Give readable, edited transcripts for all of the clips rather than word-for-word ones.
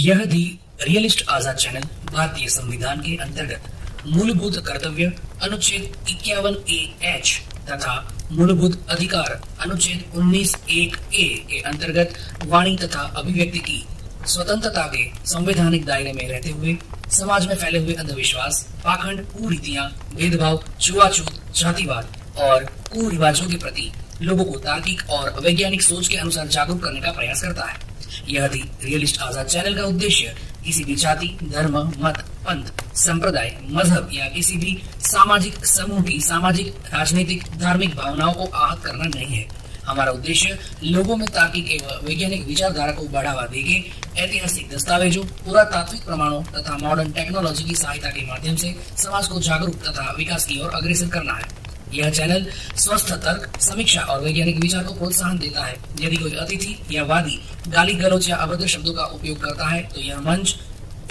यह दी रियलिस्ट आजाद चैनल भारतीय संविधान के अंतर्गत मूलभूत कर्तव्य अनुच्छेद 51A(H) तथा मूलभूत अधिकार अनुच्छेद 19(1)A के अंतर्गत वाणी तथा अभिव्यक्ति की स्वतंत्रता के संवैधानिक दायरे में रहते हुए समाज में फैले हुए अंधविश्वास, पाखंड, कुरीतियां, भेदभाव, छुआछूत, जातिवाद और कुरिवाजों के प्रति लोगों को तार्किक और वैज्ञानिक सोच के अनुसार जागरूक करने का प्रयास करता है। यह दी रियलिस्ट आजाद चैनल का उद्देश्य किसी भी जाति, धर्म, मत, पंथ, संप्रदाय, मजहब या किसी भी सामाजिक समूह की सामाजिक, राजनीतिक, धार्मिक भावनाओं को आहत करना नहीं है। हमारा उद्देश्य लोगों में तार्किक एवं वैज्ञानिक विचारधारा को बढ़ावा देके ऐतिहासिक दस्तावेजों, पुरातात्विक प्रमाणों तथा मॉडर्न टेक्नोलॉजी की सहायता के माध्यम से समाज को जागरूक तथा विकास की ओर अग्रसर करना है। यह चैनल स्वस्थ तर्क, समीक्षा और वैज्ञानिक विचार को प्रोत्साहन देता है। यदि कोई अतिथि या वादी गाली गलौज या अभद्र शब्दों का उपयोग करता है तो यह मंच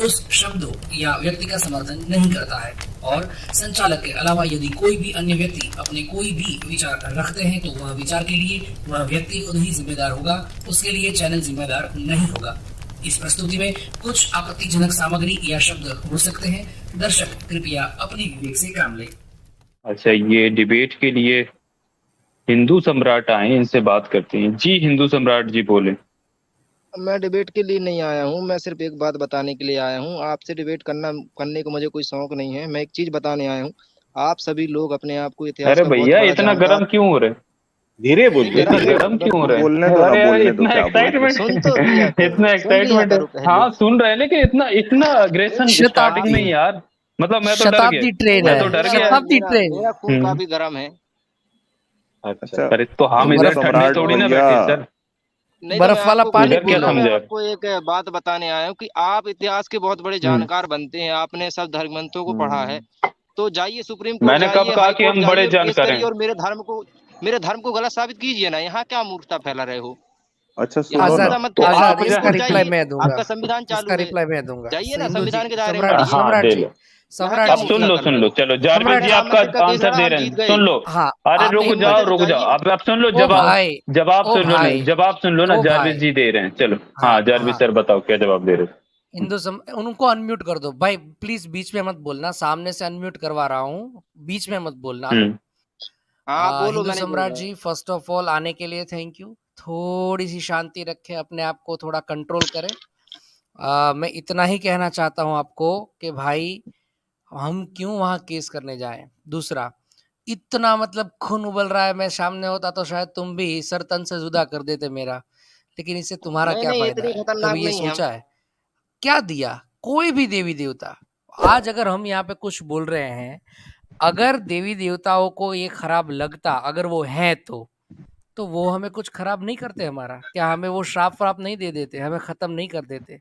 उस शब्दों या व्यक्ति का समर्थन नहीं करता है और संचालक के अलावा यदि कोई भी अन्य व्यक्ति अपने कोई भी विचार रखते हैं तो वह विचार के लिए वह व्यक्ति खुद ही जिम्मेदार होगा, उसके लिए चैनल जिम्मेदार नहीं होगा। इस प्रस्तुति में कुछ आपत्तिजनक सामग्री या शब्द हो सकते हैं। दर्शक कृपया अपने विवेक से काम लें। अच्छा, ये डिबेट के लिए हिंदू सम्राट आए, इनसे बात करते हैं। जी हिंदू सम्राट जी बोले। मैं डिबेट के लिए नहीं आया हूँ, मैं सिर्फ एक बात बताने के लिए आया हूँ। आपसे डिबेट करने को मुझे कोई शौक नहीं है। मैं एक चीज बताने आया हूँ। आप सभी लोग अपने आप को इतिहास अरे का बहुत भैया बड़ा इतना जानकार। गर्म क्यों हो रहे? धीरे बोलिए, इतना गर्म क्यों हो रहे? बोलने दो ना, अरे बोलने दो, इतना क्या बोलते हैं। एक्साइटमेंट, सुन तो लिया करो, इतना सुन लिया एक्साइटमेंट। करो पहले। हाँ सुन रहे हैं, लेकिन इतना इतना अग्रेशन स्टार्टिंग में ही यार, मतलब मैं तो डर शताब्दी गया, ट्रेन मैं है, तो डर गया। शताब्दी ट्रेन। मेरा खून काफी गर्म है। अच्छा, अरे तो हम इधर ठंडे सम्राट थोड़ी ना भैया, बैठे सर। नहीं बर्फ तो मैं वाला आपको पानी इधर क्या पी लो। मैं समझे? आपको एक बात बताने आया हूँ कि आप इतिहास के बहुत बड़े जानकार बनते हैं। आपने सब धर्मग्रंथों को पढ़ा है, तो जाइए सुप्रीम कोर्ट मैंने कब जाइए, कहा हाई कि कोर्ट हम बड़े जाइए और केस जानकार करिए हैं? और मेरे धर्म को गलत साबित कीजिए ना। यहाँ क्या मूर्खता फैला रहे हो? अच्छा यहाँ सुनो आजाद, ना, मूर्खता मत तो करिए। आजाद, आप इसका सुप्रीम कोर्ट रिप्लाई जाइए, मैं दूंगा। आपका संविधान चालू इसका है, रिप्लाई मैं दूंगा। जाइए ना, हिंदू जी, संविधान के दायरे में सम्राट जी, रहिए। हाँ सम्राट दे जी, लो। यहाँ सम्राट क्या अब जी, सुन मूर्खता लो, कर सुन रहे लो, हो? चलो जारविद सम्राट जी जी, राम आपका मंदिर का केस आंसर लड़ा, दे हम रहे जीत हैं, गए। सुन लो। हाँ, अरे रुक हिंदू जाओ, तो रुक जाओ, जाइए। अब आप सुन लो, ओ भाई, जवाब ओ सुन लो, नहीं भाई, जवाब सुन लो ना, ओ जारविद भाई, जी दे रहे हैं। चलो हाँ हाँ जारविद हाँ, सर बताओ क्या जवाब दे रहे हो? उनको अनम्यूट कर दो भाई, प्लीज बीच में मत बोलना। सामने से अनम्यूट करवा रहा हूँ, बीच में मत बोलना। हम्म हाँ बोलो, हिंदू मैं नहीं बोल सम्राट रहा। जी, फर्स्ट ऑफ ऑल आने के लिए थैंक यू। थोड़ी सी शांति रखें, अपने आप को थोड़ा कंट्रोल करें। मैं इतना ही कहना चाहता हूं आपको कि भाई हम क्यों वहां केस करने जाएं। दूसरा, इतना मतलब खून उबल रहा है, मैं सामने होता तो शायद तुम भी सर तन से जुदा कर देते मेरा, लेकिन इससे तुम्हारा नहीं क्या नहीं, फायदा इतनी है? खतरनाक कभी ये नहीं है हम। सोचा है? क्या दिया कोई भी देवी देवता? आज अगर हम यहाँ पे कुछ बोल रहे हैं, अगर देवी देवताओं को ये खराब लगता, अगर वो है तो वो हमें कुछ खराब नहीं करते हमारा? क्या हमें वो श्राप व्राप नहीं दे देते, हमें खत्म नहीं कर देते?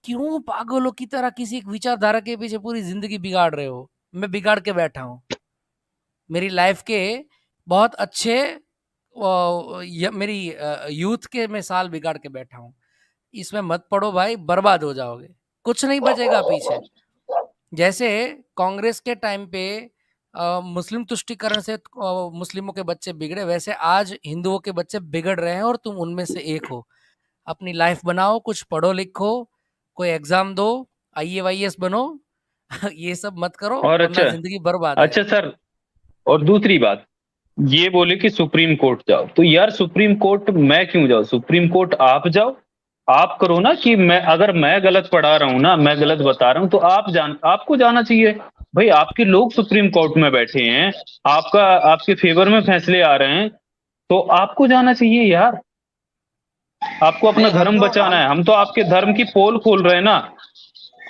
क्यों पागलों की तरह किसी एक विचारधारा के पीछे पूरी जिंदगी बिगाड़ रहे हो? मैं बिगाड़ के बैठा हूँ मेरी लाइफ के बहुत अच्छे मेरी यूथ के मैं साल बिगाड़ के बैठा हूँ। इसमें मत पड़ो भाई, बर्बाद हो जाओगे, कुछ नहीं बचेगा पीछे। जैसे कांग्रेस के टाइम पे मुस्लिम तुष्टीकरण से मुस्लिमों के बच्चे बिगड़े, वैसे आज हिंदुओं के बच्चे बिगड़ रहे हैं और तुम उनमें से एक हो। अपनी लाइफ बनाओ, कुछ पढ़ो लिखो, कोई एग्जाम दो, आईएएस बनो। ये सब मत करो और वरना अच्छा, जिंदगी बर्बाद है। अच्छा सर, और दूसरी बात, ये बोले कि सुप्रीम कोर्ट जाओ, तो यार सुप्रीम कोर्ट मैं क्यों जाऊं? सुप्रीम कोर्ट आप जाओ, आप करो ना। कि मैं अगर मैं गलत पढ़ा रहा हूं ना, मैं गलत बता रहा हूं, तो आपको जाना चाहिए भाई। आपके लोग सुप्रीम कोर्ट में बैठे हैं, आपके फेवर में फैसले आ रहे हैं, तो आपको जाना चाहिए यार। आपको अपना नहीं, धर्म बचाना है। हम तो आपके धर्म की पोल खोल रहे हैं ना,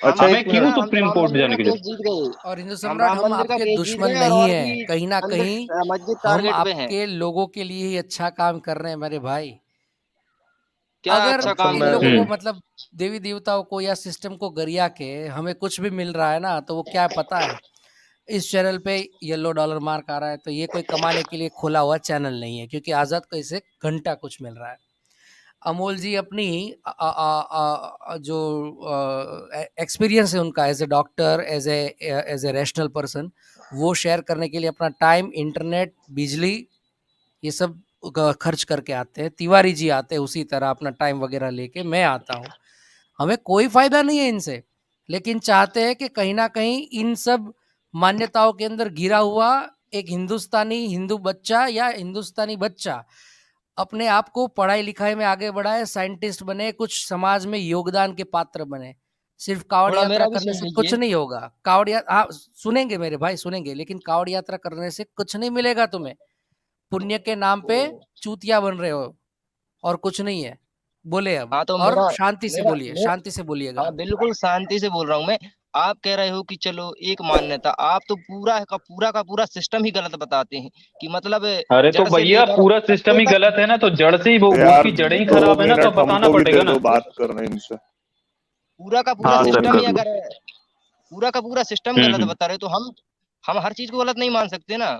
अच्छा हमें एक हम क्यों मिनट, ना, हम सुप्रीम राम कोर्ट मंदिर का जाने की केस जरूरत? जीत गए। और हिंदू हम सम्राट, राम हम मंदिर का आपके केस जीत दुश्मन गए नहीं और है, भी कहीं ना अंदर कहीं मस्जिद हम टारगेट पे है। आपके लोगों के लिए ही अच्छा काम कर रहे हैं मेरे भाई। क्या अगर अच्छा अच्छा काम इन कर लोगों रहे को हैं? मतलब देवी देवताओं को या सिस्टम को गरिया के हमें कुछ भी मिल रहा है ना, तो वो क्या पता है? इस चैनल पे येलो डॉलर मार्क आ रहा है, तो ये कोई कमाने के लिए खोला हुआ चैनल नहीं है, क्योंकि आजाद को इसे घंटा कुछ मिल रहा है। अमोल जी अपनी जो एक्सपीरियंस है उनका as a doctor, as a rational person, वो शेयर करने के लिए अपना टाइम, इंटरनेट, बिजली, ये सब खर्च करके आते हैं। तिवारी जी आते हैं उसी तरह अपना टाइम वगैरह लेके, मैं आता हूँ। हमें कोई फायदा नहीं है इनसे, लेकिन चाहते हैं कि कहीं ना कहीं इन सब मान्यताओं के अंदर घिरा हुआ एक हिंदुस्तानी हिंदू बच्चा या हिंदुस्तानी बच्चा अपने आप को पढ़ाई लिखाई में आगे बढ़ाए, साइंटिस्ट बने, कुछ समाज में योगदान के पात्र बने। सिर्फ कावड़ थोड़ा यात्रा मेरा भी करने सुन से कुछ लीजिए। नहीं होगा। कावड़ यात्रा, हाँ सुनेंगे मेरे भाई, सुनेंगे, लेकिन कावड़ यात्रा करने से कुछ नहीं मिलेगा तुम्हें। पुण्य के नाम पे तो चूतिया बन रहे हो और कुछ नहीं है। बोले अब, हाँ, तो और मेरा शांति से मेरा बोलिए, मे, शांति से बोलिएगा। हाँ बिल्कुल शांति से बोल रहा हूँ मैं। आप कह रहे हो कि चलो एक मान्यता, आप तो का पूरा सिस्टम ही गलत बताते हैं कि मतलब अरे तो जड़ से भैया लेकर पूरा सिस्टम पत्ते ही तक। गलत है ना, तो जड़ से ही वो यार उसकी जड़ें ही दो खराब है ना, तो मिनट बताना हमको भी पड़ेगा दे ना। दो, बात कर रहे हैं इनसे। पूरा का पूरा हाँ दो सर सिस्टम कर ही मिनट। लो। अगर पूरा का पूरा सिस्टम गलत हम्म। बता रहे हो, तो हम हर चीज को गलत नहीं मान सकते ना।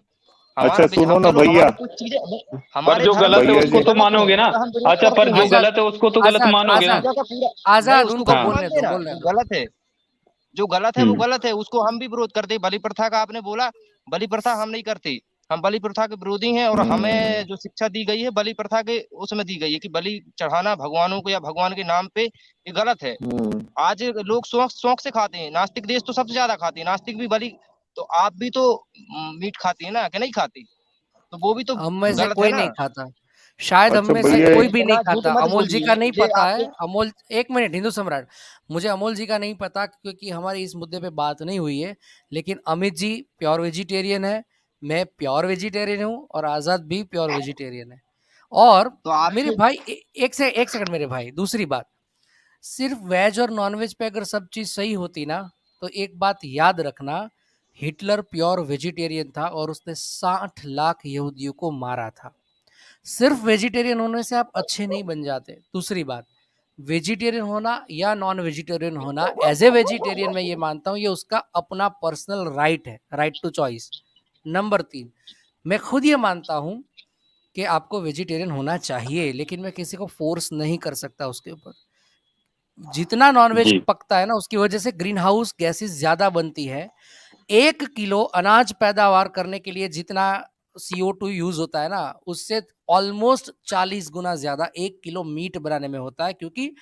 अच्छा सुनो हम ना चलो भैया। हमारी कुछ चीजें पर हमारे जो धर्म गलत की है कुछ भैया उसको जी। चीजें तो गलत हैं, मानोगे ना। उसका हम विरोध अच्छा, पर करते जो हैं। आजाद, गलत है उसको तो गलत आजाद, मानोगे ना। आजाद, पूरा का पूरा नहीं, आजाद, उसको उनको गलत हाँ। बोलने मानते हैं दो, ना, बोलने जो दो। गलत है, जो गलत है वो हम्म। गलत है, उसको हम भी विरोध करते हैं। बलि प्रथा का आपने बोला, बलि प्रथा हम नहीं करते। हम बलि प्रथा के विरोधी हैं, और हमें जो शिक्षा दी गई है बलि प्रथा के उसमें दी गई है कि बलि चढ़ाना भगवानों को या भगवान के नाम पे ये गलत है। हम्म। आज लोग शौक शौक से खाते हैं। नास्तिक देश तो सबसे ज्यादा खाते हैं, नास्तिक भी बलि। तो आप भी तो मीट खाती है ना, कि नहीं खाती? तो वो भी तो हम में से गलत है कोई ना। नहीं खाता, शायद हम अच्छा में से भैया कोई एक। भी नहीं इतना झूठ खाता। मत अमोल जी का बोलिए नहीं मुझे पता है। आपके। अमोल, एक मिनट, हिंदू सम्राट, मुझे अमोल जी का नहीं पता क्योंकि हमारी इस मुद्दे पे बात नहीं हुई है। लेकिन अमित जी प्योर वेजिटेरियन है, मैं प्योर वेजिटेरियन हूँ, और आजाद भी प्योर वेजिटेरियन है। और तो मेरे आपके भाई एक सेकंड मेरे भाई, दूसरी बात, सिर्फ वेज और नॉन वेज पे अगर सब चीज सही होती ना, तो एक बात याद रखना, हिटलर प्योर वेजिटेरियन था और उसने 60 लाख यहूदियों को मारा था। सिर्फ वेजिटेरियन होने से आप अच्छे नहीं बन जाते। दूसरी बात, वेजिटेरियन होना या नॉन वेजिटेरियन होना, एज ए वेजिटेरियन मैं ये मानता हूँ ये उसका अपना पर्सनल राइट है, राइट टू चॉइस। नंबर 3, मैं खुद ये मानता हूँ कि आपको वेजिटेरियन होना चाहिए, लेकिन मैं किसी को फोर्स नहीं कर सकता उसके ऊपर। जितना नॉनवेज जी। पकता है ना, उसकी वजह से ग्रीन हाउस गैसेस ज्यादा बनती है। 1 किलो अनाज पैदावार करने के लिए जितना CO2 यूज होता है ना, उससे ऑलमोस्ट 40 गुना ज्यादा 1 किलो मीट बनाने में होता है, क्योंकि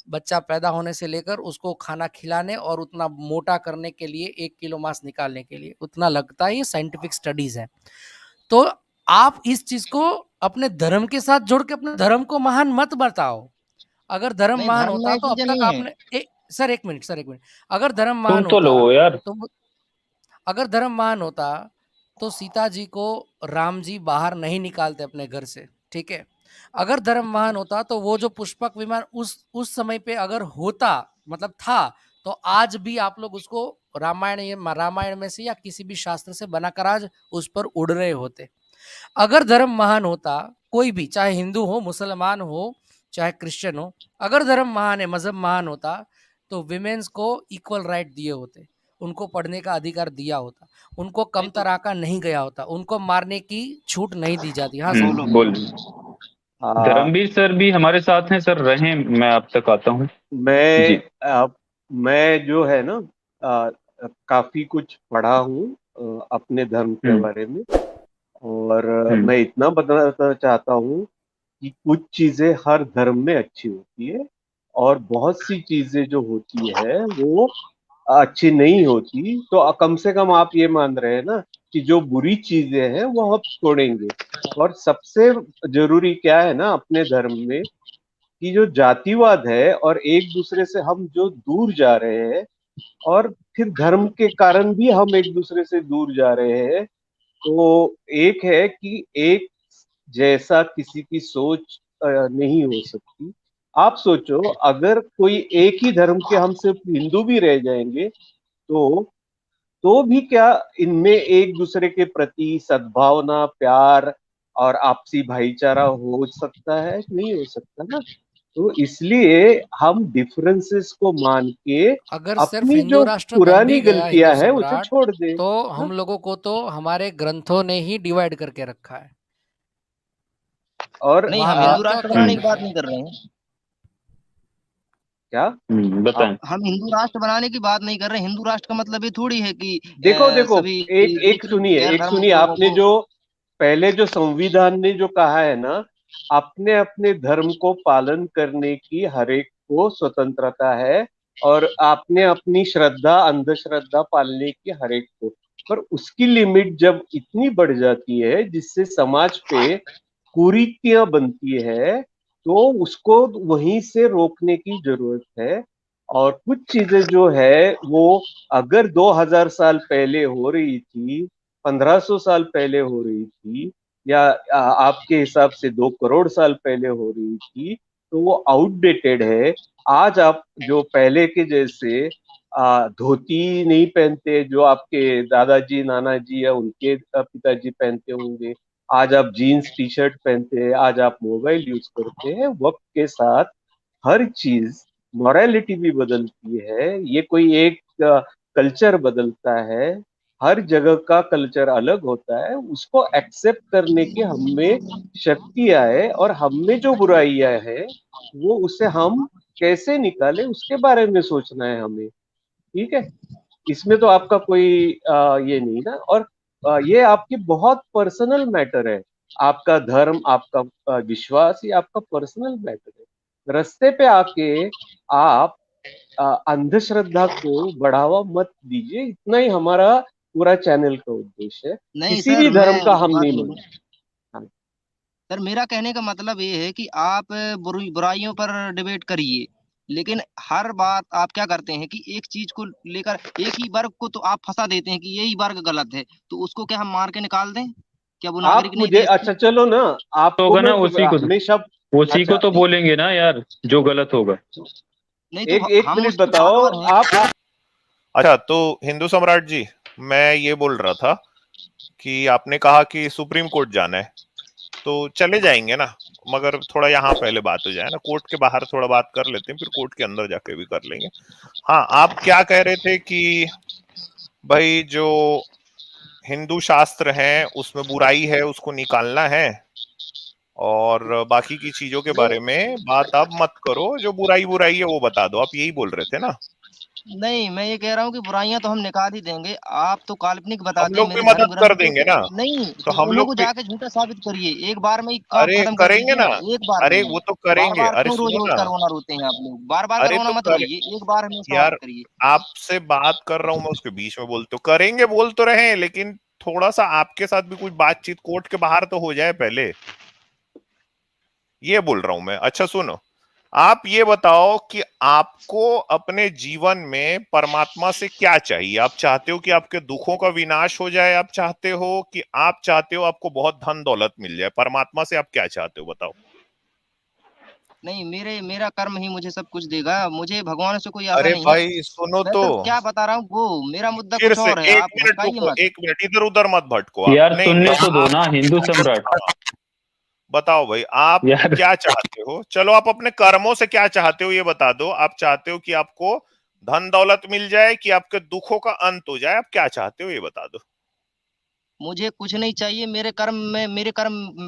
बच्चा पैदा होने से लेकर उसको खाना खिलाने और उतना मोटा करने के लिए, 1 किलो मांस निकालने के लिए उतना लगता है। ये साइंटिफिक स्टडीज है। तो आप इस चीज को अपने धर्म के साथ जोड़ के अपने धर्म को महान मत बताओ। अगर धर्म नहीं, महान धर्म में होता तो ऐसी अब चीजें तक नहीं है। आपने सर एक मिनट, सर एक मिनट, अगर धर्म सुन महान तो लो होता यार। तो अगर धर्म महान होता तो सीता जी को राम जी बाहर नहीं निकालते अपने घर से, ठीक है। अगर धर्म महान होता तो वो जो पुष्पक विमान उस समय पे अगर होता, मतलब था, तो आज भी आप लोग उसको रामायण में से या किसी भी शास्त्र से बनाकर आज उस पर उड़ रहे होते। अगर धर्म महान होता, कोई भी, चाहे हिंदू हो, मुसलमान हो, चाहे क्रिश्चियन हो, अगर धर्म महान है, मजहब महान होता, तो विमेन्स को इक्वल राइट दिए होते, उनको पढ़ने का अधिकार दिया होता, उनको कम नहीं तो तरह का नहीं गया होता, उनको मारने की छूट नहीं दी जाती। हाँ सर। बोलो। बोल। हाँ। धर्मवीर सर भी हमारे साथ हैं सर, रहें, मैं आप तक आता हूँ। जी। मैं जो है ना, आ, काफी कुछ पढ़ा हूँ अपने धर्म के हम्म। बारे में। और हम्म। मैं इतना बताना चाहता हूँ कि कुछ चीजें हर धर्म में अच्छी होती है, और बहुत सी चीजें जो होती है वो अच्छी नहीं होती। तो कम से कम आप ये मान रहे हैं ना कि जो बुरी चीजें हैं वो हम छोड़ेंगे। और सबसे जरूरी क्या है ना अपने धर्म में, कि जो जातिवाद है और एक दूसरे से हम जो दूर जा रहे हैं, और फिर धर्म के कारण भी हम एक दूसरे से दूर जा रहे हैं। तो एक है कि एक जैसा किसी की सोच नहीं हो सकती। आप सोचो, अगर कोई एक ही धर्म के हम सिर्फ हिंदू भी रह जाएंगे, तो भी क्या इनमें एक दूसरे के प्रति सद्भावना, प्यार और आपसी भाईचारा हो सकता है? नहीं हो सकता ना। तो इसलिए हम डिफरेंसेस को मान के अगर सिर्फ अपनी हिंदू जो राष्ट्र बन भी पुरानी गया हिंदू गलतियां हैं उसे सम्राट, छोड़ दे। तो हम लोगों को तो हमारे ग्रंथों ने ही डिवाइड करके रखा है। और नहीं, वहां हम में हिंदू आप क्या राष्ट्र कह बनाने की सकते बात हैं? नहीं कर रहे हैं। क्या? बताएं। हम हिंदू राष्ट्र बनाने की बात नहीं कर रहे। हिंदू राष्ट्र का मतलब ये थोड़ी है कि देखो देखो, सभी एक एक दूसरे सुनिए, गैर एक धर्म सुनिए, के लोगों आपने को। जो पहले जो संविधान ने जो कहा है ना, अपने अपने धर्म को पालन करने की हर एक को स्वतंत्रता है और आपने अपनी श्रद्धा अंधश्रद्धा पालने की हर एक को, पर उसकी लिमिट जब इतनी बढ़ जाती है जिससे समाज पे कुरीतियां बनती है, तो उसको वहीं से रोकने की जरूरत है। और कुछ चीजें जो है वो अगर 2000 साल पहले हो रही थी, 1500 साल पहले हो रही थी, या आपके हिसाब से 2 करोड़ साल पहले हो रही थी, तो वो आउटडेटेड है। आज आप जो पहले के जैसे धोती नहीं पहनते जो आपके दादाजी नानाजी या उनके पिताजी पहनते होंगे, आज आप जीन्स टी शर्ट पहनते हैं, आज आप मोबाइल यूज करते हैं। वक्त के साथ हर चीज, मॉरलिटी भी बदलती है। ये कोई एक कल्चर बदलता है, हर जगह का कल्चर अलग होता है, उसको एक्सेप्ट करने की हम में शक्ति आए, और हम में जो बुराइयां है वो उसे हम कैसे निकाले उसके बारे में सोचना है हमें। ठीक है, इसमें तो आपका कोई ये नहीं ना। और ये आपकी बहुत पर्सनल मैटर है। आपका धर्म, आपका विश्वास, ये आपका पर्सनल मैटर है। रास्ते पे आके आप अंधश्रद्धा को बढ़ावा मत दीजिए, इतना ही हमारा पूरा चैनल का उद्देश्य है। नहीं किसी सर, भी धर्म मैं का एक हम बात नहीं बोलूं। मानते। हाँ। सर मेरा कहने का मतलब ये है कि आप बुराइयों पर डिबेट करिए, लेकिन हर बात आप क्या करते हैं कि एक चीज को लेकर एक ही वर्ग को तो आप फंसा देते हैं कि यही वर्ग गलत है, तो उसको क्या हम मार के निकाल दें? क्या वो आप नागरिक नहीं मुझे देश का? अच्छा चलो ना, तो आपको होगा मैं ना हमेशा। उसी को अच्छा, तो बोलेंगे ना यार, जो गलत होगा। नहीं तो एक एक हम मिनट उसके बताओ। फॉलोअर हैं। आप अच्छा, तो हिंदू सम्राट जी, मैं ये बोल रहा था कि आपने कहा कि सुप्रीम कोर्ट जाना है, तो चले जाएंगे ना, मगर थोड़ा यहाँ पहले बात हो जाए ना, कोर्ट के बाहर थोड़ा बात कर लेते हैं, फिर कोर्ट के अंदर जाके भी कर लेंगे। हाँ, आप क्या कह रहे थे कि भाई जो हिंदू शास्त्र हैं उसमें बुराई है उसको निकालना है, और बाकी की चीजों के बारे में बात आप मत करो, जो बुराई बुराई है वो बता दो, आप यही बोल रहे थे ना? नहीं, मैं ये कह रहा हूँ कि बुराइयां तो हम निकाल ही देंगे। आप तो काल्पनिक हम बताते हैं लोग भी मेरे धर्म मदद कर ग्रंथ को। देंगे ना, नहीं तो तो हम उन्हीं को लोग भी। जाके झूठा साबित करिए, एक बार में ही काम अरे खत्म कर करेंगे दीजिए ना, ना, एक बार में अरे ही। वो तो बार करेंगे, बार अरे क्यों रोज सुनो रोज ना, का रोना रोते हैं आप लोग? बार बार का अरे रोना तो मत करे रोइए, एक बार में समाप्त यार, करिए। आपसे बात कर रहा हूं मैं, उसके बीच में बोलते हो करेंगे, बोल तो रहे हैं, लेकिन थोड़ा सा आपके साथ भी कुछ बातचीत कोर्ट के बाहर तो हो जाए पहले, ये बोल रहा हूं मैं। अच्छा सुनो, आप ये बताओ कि आपको अपने जीवन में परमात्मा से क्या चाहिए? आप चाहते हो कि आपके दुखों का विनाश हो जाए, आप चाहते हो कि आप चाहते हो आपको बहुत धन दौलत मिल जाए? परमात्मा से आप क्या चाहते हो बताओ? नहीं, मेरा कर्म ही मुझे सब कुछ देगा, मुझे भगवान से कोई आशा अरे नहीं है। भाई सुनो मैं तो, तो क्या बता रहा हूँ, वो मेरा मुद्दा फिर कुछ से और है, एक आप मिनट भटकाइए रुको, मत। एक मिनट इधर उधर मत भटको आप, यार नहीं सुनने नहीं तो दो आप, ना हिंदू सम्राट। हाँ, बताओ भाई आप यार क्या चाहते हो? चलो आप अपने कर्मों से क्या चाहते हो ये बता दो। आप चाहते हो कि आपको धन दौलत मिल जाए, कि आपके दुखों का अंत हो जाए? आप क्या चाहते हो ये बता दो। मुझे कुछ नहीं चाहिए, मेरे कर्म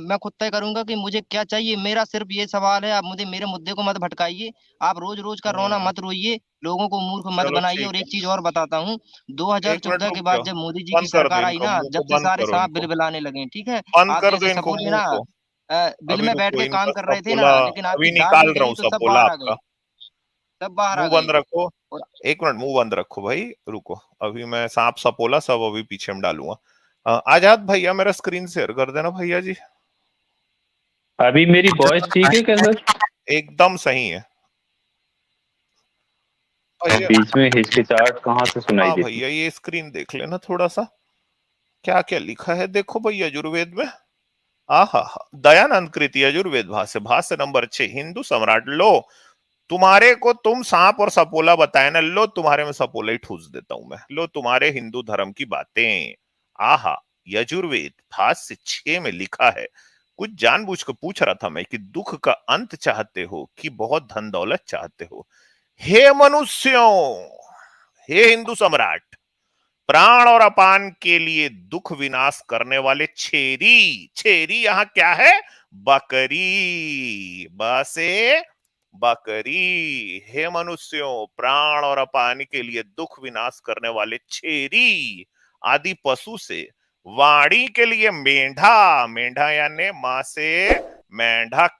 मैं खुद तय करूंगा कि मुझे क्या चाहिए। मेरा सिर्फ ये सवाल है, आप मुझे मेरे मुद्दे को मत भटकाइए। आप रोज रोज का रोना हम्म, मत रोइए, लोगों को मूर्ख मत चलो बनाइए। ठीक और है, एक चीज और बताता हूँ, एक मिनट 2014 के रुक बाद जाओ, जब मोदी जी की बंद कर दो सरकार आई इनको, ना, मुंह जब को से बंद सारे करो सांप इनको, बिलबिलाने लगे। ठीक है, बंद आप कर दो जैसे इनको सपोज मुंह ना को। बिल अभी में बैठ रुको, के काम इनका कर रहे थे ना, सपोला लेकिन अभी आपकी दाल निकाल निकल रहा गई हूँ, तो सब सपोला बाहर आ गए। आपका। सब बाहर आ मुंह गए। बंद रखो, और एक मिनट मुंह बंद रखो भाई, रुको, अभी मैं सांप सपोला सब अभी पीछे में डालूंगा। आजाद भैया मेरा स्क्रीन शेयर कर देना भैया जी। अभी मेरी वॉइस ठीक है क्या सर? एकदम सही है और भैया। बीच में हिचकिचाहट कहाँ से सुनाई हाँ देती? भैया, ये स्क्रीन देख लेना थोड़ा सा, क्या क्या लिखा है देखो भैया यजुर्वेद में। आहा, दयानंद कृति यजुर्वेद भाष्य, भाष्य नंबर 6, हिंदू सम्राट। लो तुम्हारे को, तुम सांप और सपोला बताए ना, लो तुम्हारे में सपोला ही ठूस देता हूं मैं, लो तुम्हारे हिंदू धर्म की बातें। आहा, यजुर्वेद भाष्य 6 में लिखा है, कुछ जानबूझ कर पूछ रहा था मैं कि दुख का अंत चाहते हो कि बहुत धन दौलत चाहते हो? हे मनुष्यों, हे हिंदू सम्राट, प्राण और अपान के लिए दुख विनाश करने वाले छेरी, छेरी यहां क्या है? बकरी, बसे बकरी। हे मनुष्यों, प्राण और अपान के लिए दुख विनाश करने वाले छेरी आदि पशु से, वाणी के लिए मेंढा, मेंढा यानी मां से मेंढक,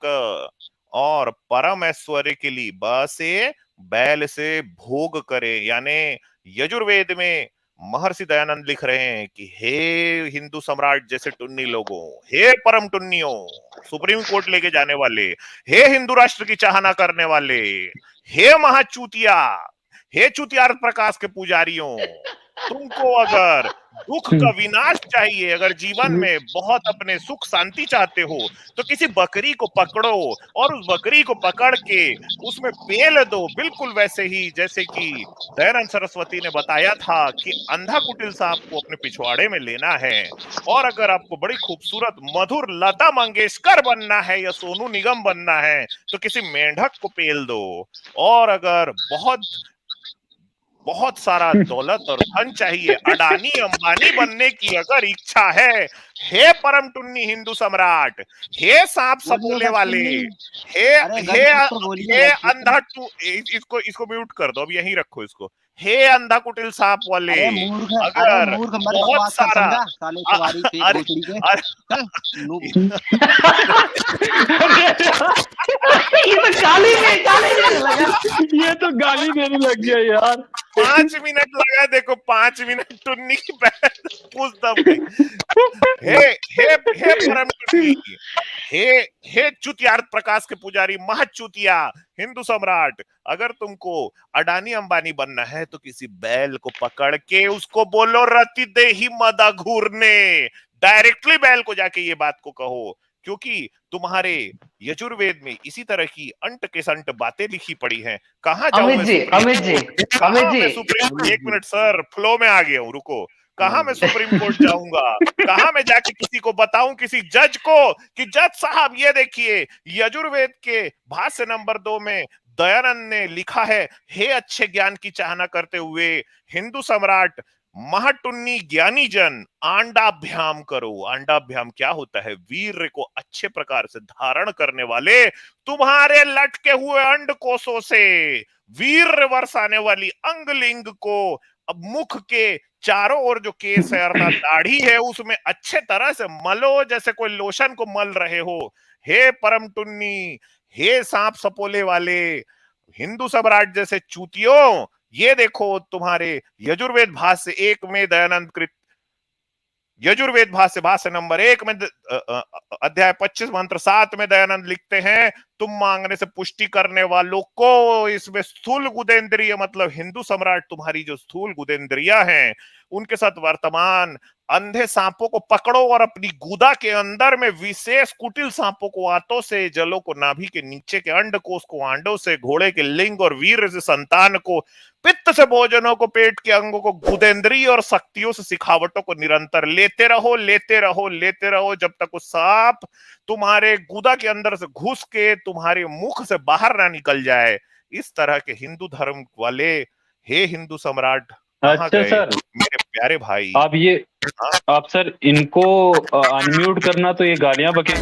और परम ऐश्वर्य के लिए ब से बैल से भोग करे। यानी यजुर्वेद में महर्षि दयानंद लिख रहे हैं कि हे हिंदू सम्राट जैसे टुन्नी लोगों, हे परम टुन्नियों, सुप्रीम कोर्ट लेके जाने वाले, हे हिंदू राष्ट्र की चाहना करने वाले, हे महाचूतिया, हे चुतियार प्रकाश के पुजारियों, तुमको अगर दुख का विनाश चाहिए, अगर जीवन में बहुत अपने सुख शांति चाहते हो, तो किसी बकरी को पकड़ो और उस बकरी को पकड़ के उसमें पेल दो, बिल्कुल वैसे ही जैसे कि दयानंद सरस्वती ने बताया था कि अंधा कुटिल सांप को अपने पिछवाड़े में लेना है। और अगर आपको बड़ी खूबसूरत मधुर लता मंगेशकर बनना है या सोनू निगम बनना है, तो किसी मेंढक को पेल दो। और अगर बहुत सारा दौलत और धन चाहिए, अडानी अंबानी बनने की अगर इच्छा है, हे परम टुन्नी हिंदू सम्राट, हे सांप सपोले वाले, हे अंधा इसको म्यूट कर दो, अब यहीं रखो इसको, हे अंधा कुटिल सांप वाले, अगर बहुत सारा ये तो गाली देने लग गया यार। 5 मिनट लगा, देखो 5 मिनट टुन्नी की पूछ दब गई। हे परम टुन्नी, हे चुतियार प्रकाश के पुजारी, महाचुतिया हिंदू सम्राट, अगर तुमको अडानी अंबानी बनना है तो किसी बैल को पकड़ के उसको बोलो रति दे ही मदा घूरने। डायरेक्टली बैल को जाके ये बात को कहो, क्योंकि तुम्हारे यजुर्वेद में इसी तरह की अंट के संट बातें लिखी पड़ी हैं। कहाँ जाऊं अमित जी, एक मिनट सर, फ्लो में आ गया हूँ, रुको। कहाँ मैं सुप्रीम कोर्ट जाऊंगा, कहाँ मैं जाके किसी को बताऊं, किसी जज को कि जज साहब ये देखिए यजुर्वेद के भाष्य नंबर 2 में दयानंद ने लिखा है, हे अच्छे ज्ञान की चाहना करते हुए हिंदू सम्राट महाटुन्नी ज्ञानी जन, आंडाभ्याम करो। आंडाभ्याम क्या होता है? वीर को अच्छे प्रकार से धारण करने वाले तुम्हारे लटके हुए अंड कोषों से वीर वर्षाने वाली अंगलिंग को अब मुख के चारों ओर जो केस है अर्थात दाढ़ी है उसमें अच्छे तरह से मलो, जैसे कोई लोशन को मल रहे हो। हे परम टुन्नी, हे सांप सपोले वाले हिंदू सम्राट जैसे चूतियों, ये देखो तुम्हारे यजुर्वेद भाष्य 1 में दयानंद कृत यजुर्वेद भाष्य नंबर 1 में अध्याय 25 मंत्र 7 में दयानंद लिखते हैं, तुम मांगने से पुष्टि करने वालों को इसमें स्थूल गुदेंद्रिय, मतलब हिंदू सम्राट तुम्हारी जो स्थूल गुदेंद्रिया हैं उनके साथ वर्तमान अंधे सांपों को पकड़ो और अपनी गुदा के अंदर में विशेष कुटिल सांपों को आंतों से, जलों को नाभि के नीचे के अंडकोश को आंडों से, घोड़े के लिंग और वीर से संतान को, पित्त से भोजनों को, पेट के अंगों को, गुदेंद्रिय और शक्तियों से सिखावटों को निरंतर लेते रहो जब तक वो सांप तुम्हारे गुदा के अंदर से घुस के तुम्हारे मुख से बाहर ना निकल जाए। इस तरह के हिंदू धर्म वाले, हे हिंदू सम्राट, अच्छा सर, मेरे प्यारे भाई, आप सर इनको अनम्यूट करना तो ये गालियां बके